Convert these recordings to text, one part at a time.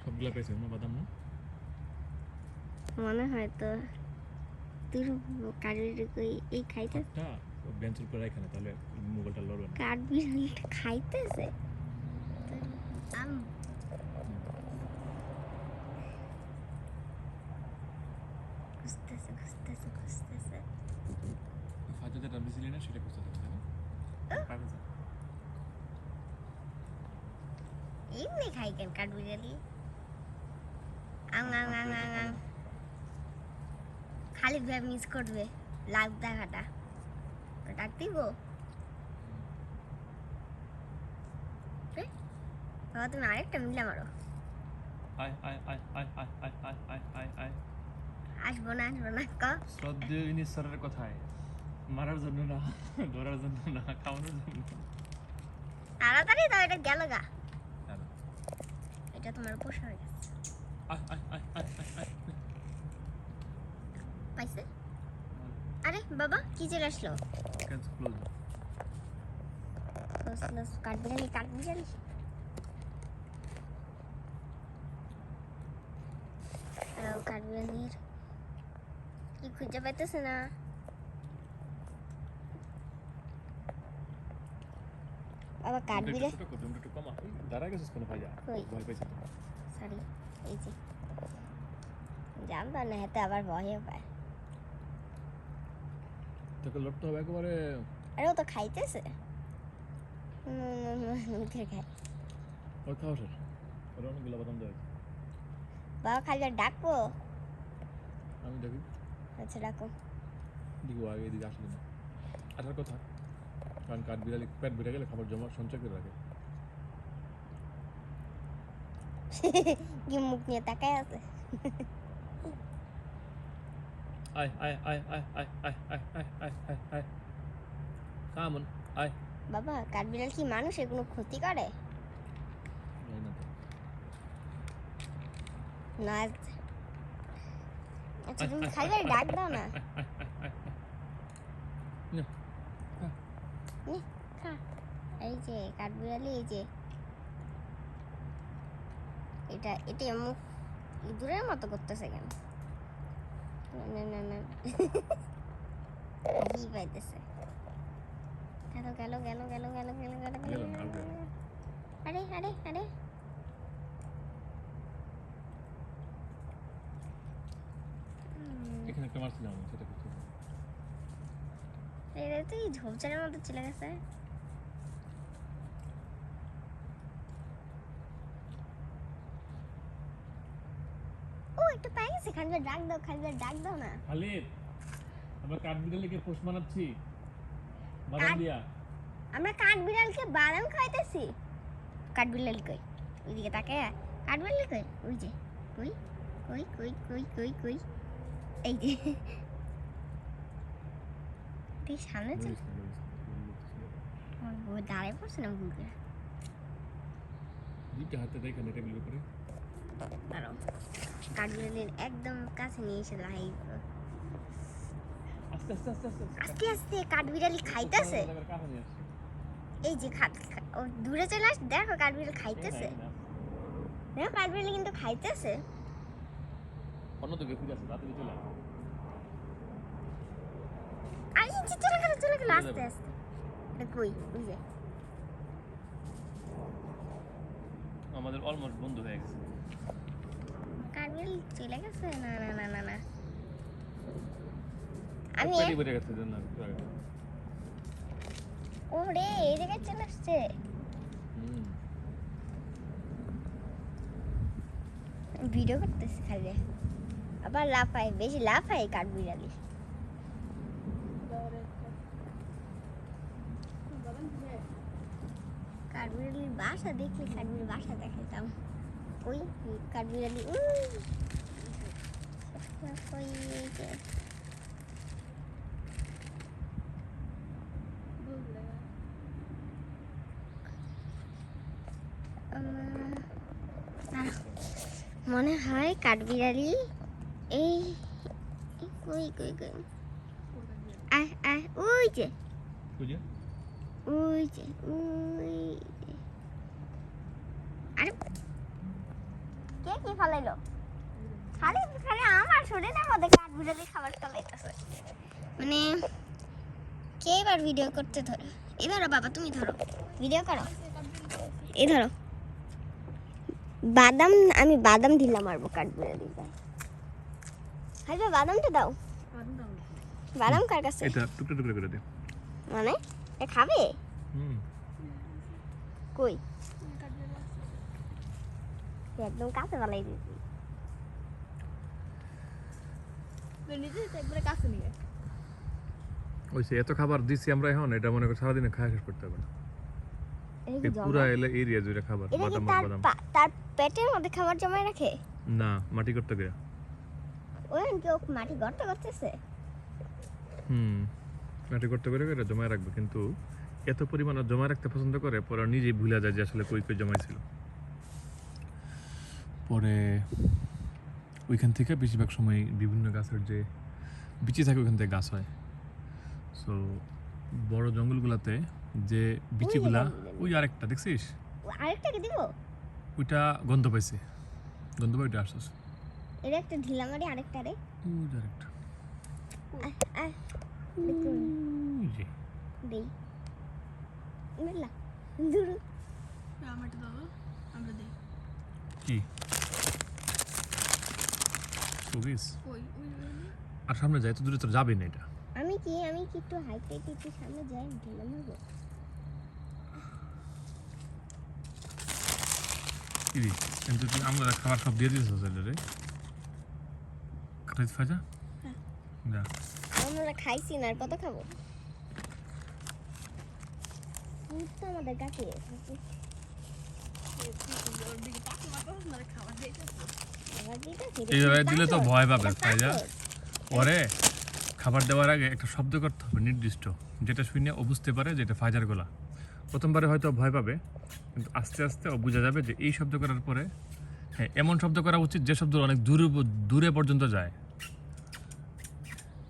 সবগুলা পেয়েছেন না বাদাম না মনে হয় তো তুই কাঠবিড়ালি কই এই খাইতেছে একটা বেঞ্চের উপরে রাখা না তাহলে মোবাইলটা লড়বে না কাঠবিড়ালিটা খাইতেছে আম খুঁজতেছে ফাজা যেটা দিছিলি না সেটা করতে হবে পারবে না এমনি খাই কেন কাঠবিড়ালি আং আং আং আং আং খালি ভ্যাব মিস করবে লাভ দেখাটা ডাক দিব বাবা তুমি আরেকটা মিলে মারো আয় আয় আয় আয় আয় আয় আয় আয় আয় আয় আসবো না ক শ্রদ্ধেয় ইনি স্যারের কথায় মারার জন্য না ধরার জন্য না খাওয়ানোর জন্য তাড়াতাড়ি দাও এটা গেল গা এটা তোমার পোষা হয়ে গেছে আয় আয় আয় আয় আয় আয় পাইছে আরে বাবা কি চলে আসলো ক্যান্স ক্লোজ কাঠবিড়ালি কাঠবিড়ালির কি খুঁজে পাইতেছে না বাবা কাঠবিড়ালি একটু কমা দাঁড়া গেছিস কোনো ভাইয়া ভয় পাইছিস সরি এই যে জানতাম না হাতে আবার ভয় পায় তোকে লড়তে হবে একেবারে আরে ও তো খাইতেছে মুখে খায় ওই খাও স্যার ওর অনেকগুলো বাদাম দেয় বাবা খালি ডাকবো আমি দেখি আচ্ছা ডাকো দেখি ও আগে এদিকে আসলে না আসার কথা কারণ কাঠ বিড়ালি পেট বেড়ে গেলে খাবার জমা সঞ্চয় করে রাখে কি মুখ নিয়ে তাকায় আছে আয় আয় আয় আয় আয় আয় আয় আয় আয় আয় আয় কামন আয় বাবা কাঠবিড়াল কি মানুষের কোনো ক্ষতি করে না আচ্ছা তুমি খাইলে ডাক দাও না খা এই যে কাঠবিড়ালি এই যে এটা মুখ ইঁদুরের মতো করতেছে কেন না না না কি পাইতেছে গেল আরে এখানে একটা মারছিলাম আমি সেটা করতে এটা তো এই ঝোপঝাড়ের মতো চলে গেছে ও একটু পাই গেছে খালি ডাক দাও না খালিদ আমরা কাঠবিড়ালিকে পোষ মানাচ্ছি বাদাম দিয়া আমরা কাঠবিড়ালকে বাদাম খাইতেছি কাঠবিড়াল কই ওইদিকে তাকে কাঠবিড়াল কই ওই যে কই এই যে তুই সামনে চল ও দাঁড়ায় পড়ছে না ভুল করে দুইটা হাতে দেখে টেবিলের উপরে আরো কাঠবিড়ালির একদম কাছে নিয়ে এসে লাই আস্তে কাঠবিড়ালি খাইতেছে এই যে ও দূরে চলে আস দেখো কাঠবিড়ালি খাইতেছে দেখো কাঠবিড়ালি কিন্তু খাইতেছে অন্যদিকে ফিরে আসে তাড়াতাড়ি চলে আসে আই যে চলে গেল আস্তে এটা কই ওই যে আমাদের অলমোস্ট বন্ধ হয়ে গেছে কাঠবিড়ালি চলে গেছে না আমি পেটি বেড়ে গেছে জন্য ওরে এই জায়গায় চলে আসছে ভিডিও করতেছি খালি আবার লাফায় বেশি লাফায় কাঠবিড়ালি কাঠবিড়ালির বাসা দেখলে কাঠবিড়ালির বাসা দেখাইতাম ওই কাঠবিড়ালি মনে হয় কাঠবিড়ালি এই কই আয় ওই যে আরে কি ফলাইলো খালি খালি আমার শরীরের মধ্যে কাঠবিড়ালি খাবার ফলাইতেছে মানে কে এবার ভিডিও করতে ধরে এই ধরো বাবা তুমি ধরো ভিডিও করো এই ধরো বাদাম আমি বাদাম দিলাম মারবো কাঠবিড়ালি হাইবা বাদামটা দাও বাদাম কার কাছে এটা টুকরো টুকরো করে দে মানে এ খাবে কই একদম কাছে বালাই দিয়েছি ওই সে এত খাবার দিছি আমরা এখন এটা মনে করি সারাদিনে খাওয়া শেষ করতে হবে না এই পুরো এরিয়া জুড়ে খাবার এটা কি বাদাম তার পেটের মধ্যে খাবার জমায় রাখে না মাটি করতে গিয়ে ওই কি ও মাটি গর্ত করতেছে মাটি করতে করে এটা জমায় রাখবে কিন্তু এত পরিমাণ জমা রাখতে পছন্দ করে পরে নিজেই ভুলে যায় যে আসলে কই কই জমাইছিল পরে ওইখান থেকে বেশিরভাগ সময় বিভিন্ন গাছের যে বিচি থাকে ওইখান থেকে গাছ হয় সো বড় জঙ্গলগুলোতে যে বিচিগুলা ওই আরেকটা দেখছিস আরেকটাকে দিব ওইটা গন্ধ পাইছে গন্ধ পাই ওইটা আসছে এর একটা ঢিলা মারি আরেকটা রে ওই আরেকটা ওই যে দেই মেলা দূর আমারটা দাও আমরা দেই কি সুবিস ওই আর সামনে যায় তো দূরে তো যাবে না এটা আমি কি একটু হাইট একটু সামনে যাই ঢিলা মারবো ইদি কিন্তু তুই আমরা খাবার সব দিয়ে দিয়েছিস রে খাইতে ফাজা যা আমরা খাইছি না আর কত খাবো তো আমাদের গাছে এইভাবে দিলে তো ভয় পাবে ফাইজা পরে খাবার দেওয়ার আগে একটা শব্দ করতে হবে নির্দিষ্ট যেটা শুনে ও বুঝতে পারে যে এটা ফাইজার গলা প্রথমবারে হয়তো ভয় পাবে কিন্তু আস্তে আস্তে ও বুঝে যাবে যে এই শব্দ করার পরে হ্যাঁ এমন শব্দ করা উচিত যে শব্দ অনেক দূরে পর্যন্ত যায়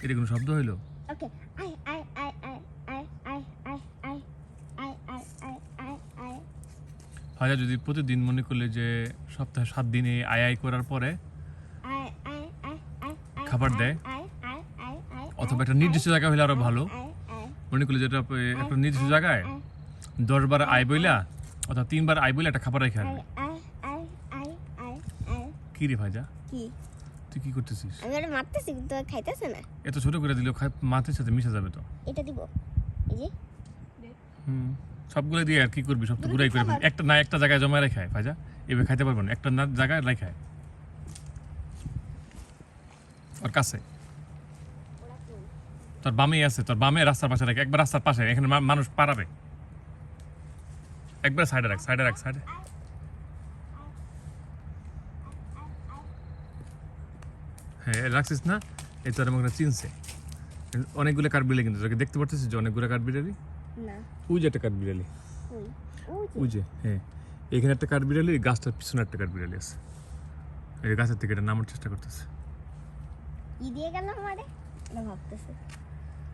এটা কোনো শব্দ হইলো okay I I I I I I I I I I I I I ফাইজা যদি প্রতিদিন মনে করলে যে সপ্তাহে 7 দিনে আই আই করার পরে আই আই আই আই খাবার দেয় আই আই আই আই অথবা একটা নির্দিষ্ট জায়গা হলে আরো ভালো মনে করলে যেটা একটা নির্দিষ্ট জায়গায় 10 বার আই বইলা অথবা 3 বার আই বইলা একটা খাবার রেখে আসবে কি রে ভাইজা কি তুই কি করতেছিস আমি এটা মারতেছি কিন্তু খাইতেছে না এত ছোট করে দিলেও মাছের সাথে মিশে যাবে তো এটা দিব এই যে সবগুলো দিয়ে আর কি করবি সব তো গুড়াই করে ফেলবি। একটা না একটা জায়গায় জমা রেখায় ভাইজা এভাবে খাইতে পারবো না একটা না জায়গায় রেখায় আর কাছে তোর বামেই আছে তোর বামে রাস্তার পাশে রাখ একবার রাস্তার পাশে এখানে মানুষ পারাবে একবার সাইডে রাখ সাইডে হ্যাঁ রাখছিস না এই তোর আমাকে চিনছে অনেকগুলো কাঠবিড়ালি কিন্তু তোকে দেখতে পাচ্ছিস যে অনেকগুলো কাঠবিড়ালি না ওই যে একটা কাঠবিড়ালি ওই ওই যে হ্যাঁ এখানে একটা কাঠবিড়ালি গাছটার পিছনে একটা কাঠবিড়ালি আছে এই গাছের থেকে এটা নামার চেষ্টা করতেছে ই দিয়ে গেল আমারে এটা ভাবতেছে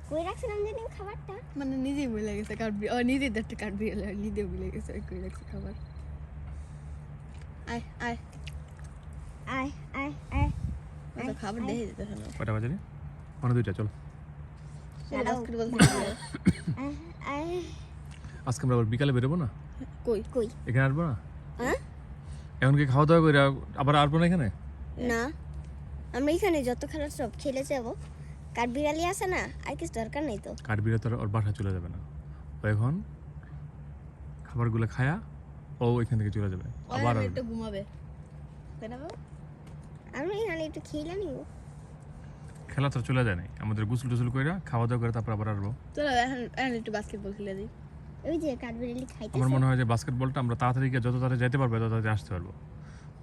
কই রাখছিলাম যেদিন খাবারটা মানে নিজেই ভুলে গেছে কাটবি ও নিজেই একটা কাটবি নিজে ভুলে গেছে কই রাখছে খাবার আয় আয় আয় আয় আয় তো খাবার দেখে যেতে শোনো কটা বাজে রে মানে দুইটা চল বাস্কেটবল আয় আজকে আমরা আবার বিকালে বেরোবো না কই কই এখানে আসবো না হ্যাঁ এখন কি খাওয়া দাওয়া করে আবার আসবো না এখানে না আমরা এখানে যত খেলার সব খেলে যাবো কাঠবিড়ালি আছে না আর কিছু দরকার নেই তো কাঠবিড়া তো ওর বাসা চলে যাবে না ও এখন খাবারগুলো খায়া ও এখান থেকে চলে যাবে আবার একটু ঘুমাবে তাই না আমরা এখানে একটু খেলে নিব খেলা তো চলে যায় না আমাদের গোসল টোসল করে খাওয়া দাওয়া করে তারপর আবার আসবো চলো এখন একটু বাস্কেটবল খেলে দিই ওই যে কাঠবিড়ালি খাইতেছে আমার মনে হয় যে বাস্কেটবলটা আমরা তাড়াতাড়ি গিয়ে যত তাড়াতাড়ি যেতে পারবো তত তাড়াতাড়ি আসতে পারবো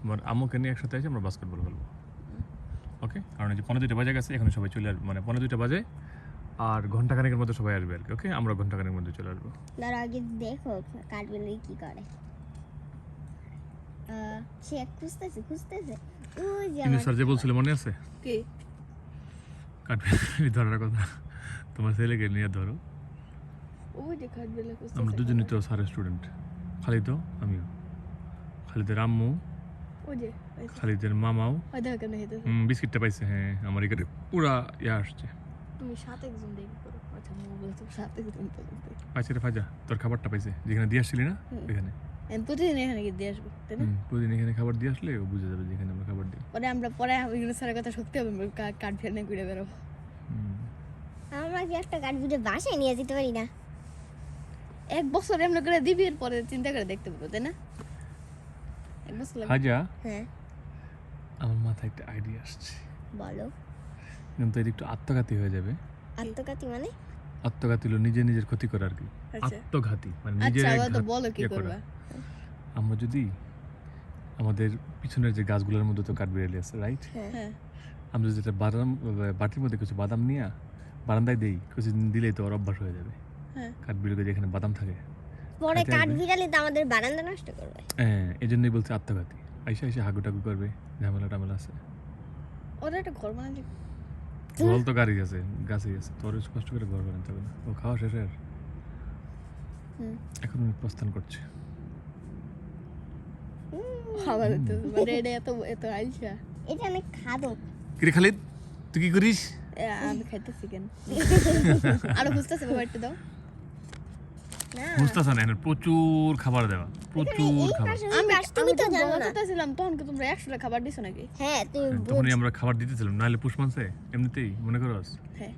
আমার আম্মুকে নিয়ে একসাথে এসে আমরা বাস্কেটবল খেলবো ওকে কারণ এই যে 2:30 বাজে গেছে এখন সবাই চলে আসবে মানে 2:30 বাজে আর ঘন্টাখানেকের মধ্যে সবাই আসবে আর কি ওকে আমরা ঘন্টাখানেকের মধ্যে চলে আসবো দাঁড়া আগে দেখো কাঠবিড়ালি কি করে সে খুঁজতেছে ওই যে কিন্তু স্যার যে বলছিল মনে আছে কি কাঠবিড়ালি ধরার কথা তোমার ছেলেকে নিয়ে ধরো ওই যে কাটবিলে আমরা দুজনই তো স্যারের স্টুডেন্ট খালিদ আমিও খালিদের আম্মু ওই যে খালিদের মামাও ওই দেখো কেন হেঁটেছে বিস্কিটটা পাইছে। হ্যাঁ, আমার এখানে পুরা ইয়া আসছে। তুমি 7 একজন দেখি করো আচ্ছা মোবাইল তো 7 একজন তো পাইছে রে ফাজা, তোর খাবারটা পাইছে যেখানে দিয়ে আসছিলি না এখানে। প্রতিদিন এখানে গিয়ে দিয়ে আসবো তাই না প্রতিদিন এখানে খাবার দিয়ে আসলে ও বুঝে যাবে যেখানে আমরা খাবার দিই। পরে ওইগুলো স্যারের কথা সত্যি হবে কার্ড ফেলে ঘুরে বেরোবো আমরা কি একটা কাঠ ভিডিও বাসায় নিয়ে যেতে পারি না? 1 বছর এমনি করে দিবি এর পরে চিন্তা করে দেখতে পাবো তাই না 1 বছর লাগবে ফাজা, হ্যাঁ আমার মাথায় একটা আইডিয়া আসছে, বলো। কিন্তু এটা একটু আত্মঘাতী হয়ে যাবে। আত্মঘাতী মানে? আত্মঘাতী হলো নিজের ক্ষতি করা আর কি। আচ্ছা আত্মঘাতী মানে নিজের আচ্ছা এক আবার তো ঘাত বলো কি ইয়ে করা। করবা আমরা যদি আমাদের পিছনের যে গাছগুলোর মধ্যে তো কাঠবিড়ালি আছে, রাইট? হ্যাঁ আমরা যদি একটা বাটির মধ্যে কিছু বাদাম নিয়ে বারান্দায় দেই, কিছুদিন দিলেই তো ওর অভ্যাস হয়ে যাবে। হ্যাঁ কাঠবিড়ালি যেখানে বাদাম থাকে। পরে খাইতে কাঠ আসবে। বিড়ালি তো আমাদের বারান্দা নষ্ট করবে। হ্যাঁ, এই জন্যই বলছে আত্মঘাতী। আইসা হাগু টাগু করবে, ঝামেলা টামেলা আছে। ওরা একটা ঘর বানাতে জল তো গাড়ি আছে, গাছেই আছে, তোর কষ্ট করে ঘর বানাতে হবে না। ও খাওয়া শেষের এখন আমি প্রস্থান করছি। খাবার তো মানে এটা এত আইসা এটা অনেক খাদক। কিরে খালিদ, তুই কি করিস? আমি খাইতেছি কেন আরো বুঝতেছে বাবা একটু দাও না বুঝতেছ না, এখানে প্রচুর খাবার দেওয়া, প্রচুর এই খাবার। পাশে ওই পাশ তুমি তো জানো না। বলতেছিলাম তখন কি তোমরা 100 টাকা খাবার দিছো নাকি হ্যাঁ তুমি তখনই আমরা খাবার দিতেছিলাম, নাহলে পুষ্পানছে এমনিতেই মনে করস। হ্যাঁ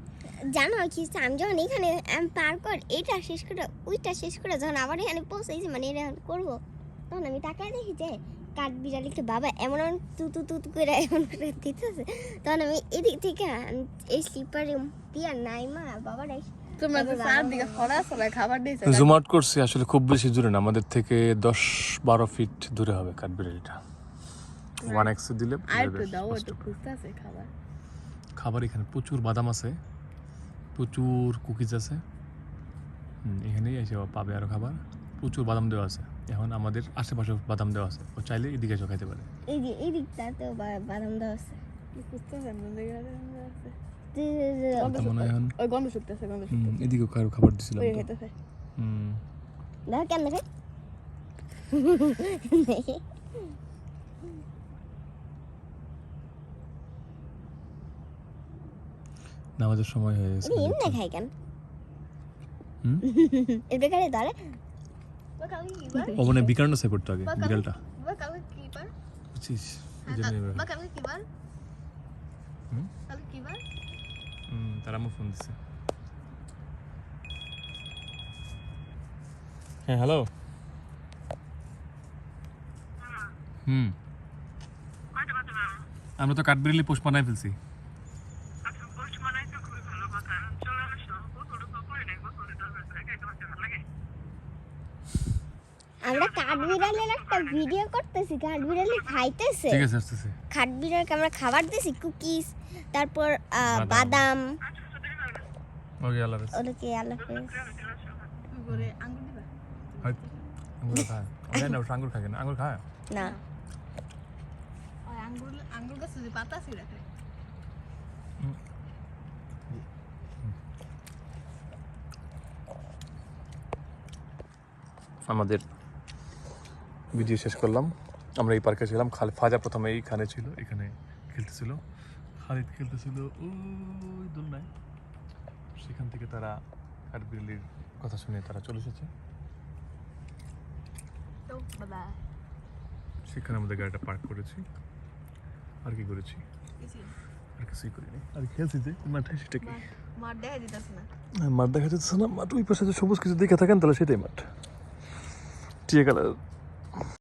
জানো কি আমি যখন এখানে পার কর এটা শেষ করে ওইটা শেষ করে যখন আবার এখানে পৌঁছেছি মানে এটা করবো তখন আমি তাকায় দেখি যে কাঠ বিড়ালিকে বাবা এমন তু তু তু করে এমন করে দিতেছে তখন আমি এদিক থেকে এই স্লিপারে দিয়ে নাই মা বাবার তোমরা তো চারদিকে ফড়া ফড়া খাবার দিয়েছো জুম আউট করছি, আসলে খুব বেশি দূরে না, আমাদের থেকে 10-12 ফিট দূরে হবে কাঠবিড়ালিটা। 1x দিলে বোঝা আর যাবে একটু দাও স্পষ্ট একটু করে। খুঁজতেছে খাবার খাবার এখানে প্রচুর বাদাম আছে, প্রচুর কুকিজ আছে। এখানেই এসে ও পাবে আরো খাবার, প্রচুর বাদাম দেওয়া আছে। এখন আমাদের আশেপাশে বাদাম দেওয়া আছে, ও চাইলে এদিকে এসে খাইতে পারে। এই দিকটাতেও বাদাম দেওয়া আছে খুঁজতেছে এমন জায়গায় আছে তার মনে হয় এখন ওই গন্ধ শুকতেছে গন্ধ শুকতেছে এদিকেও কারো খাবার দিছিলাম ওই তো। খাইতেছে দেখো কেন দেখে নামাজের সময় হয়ে গেছে। এটা এমনি খাই কেন হুম? এটা খাই তাহলে ও মানে বিকারণ সে করতো আগে, বিড়ালটা কালকে কি বার বুঝছিস, এই জন্য এভাবে। কালকে কি বার হুম? কালকে কি বার তারা আমার ফোন দিচ্ছে। হ্যাঁ হ্যালো। আমরা তো কাঠবিড়ালি পোষ বানাই ফেলছি। আমরা কাঠবিড়ালের একটা ভিডিও করতেছি কাঠবিড়ালি খাইতেছে ঠিক আছে, আসতেছে। কাঠবিড়ালকে আমরা খাবার দিছি কুকিজ তারপর বাদাম ওকে, আল্লাহ হাফেজ। ওদেরকে আল্লাহ হাফেজ। করে আঙ্গুর দিবা হয় আঙ্গুর খায়, আমি না আঙ্গুর খায় না, আঙ্গুর খায় না ওই আঙ্গুর গাছে যে পাতা আছে রাখে আমাদের ভিডিও শেষ করলাম। আমরা এই পার্কে ছিলাম, ফাজা প্রথমে এইখানে ছিল, এখানে খেলতেছিল, খালিদ খেলতেছিল ওই দোলনায়। সেখান থেকে তারা কাঠবিড়ালির কথা শুনে তারা চলে এসেছে। তো বাবা সেখানে আমাদের গাড়িটা পার্ক করেছি। আর কি করেছি? আর কিছুই করিনি, আর খেলছি যে মাঠে, সেটা কি মার দেখা দিতেছে না মাঠ দেখা যাচ্ছে না। মাঠ ওই পাশে সবুজ কিছু দেখে থাকেন তাহলে সেটাই মাঠ। ঠিক আছে।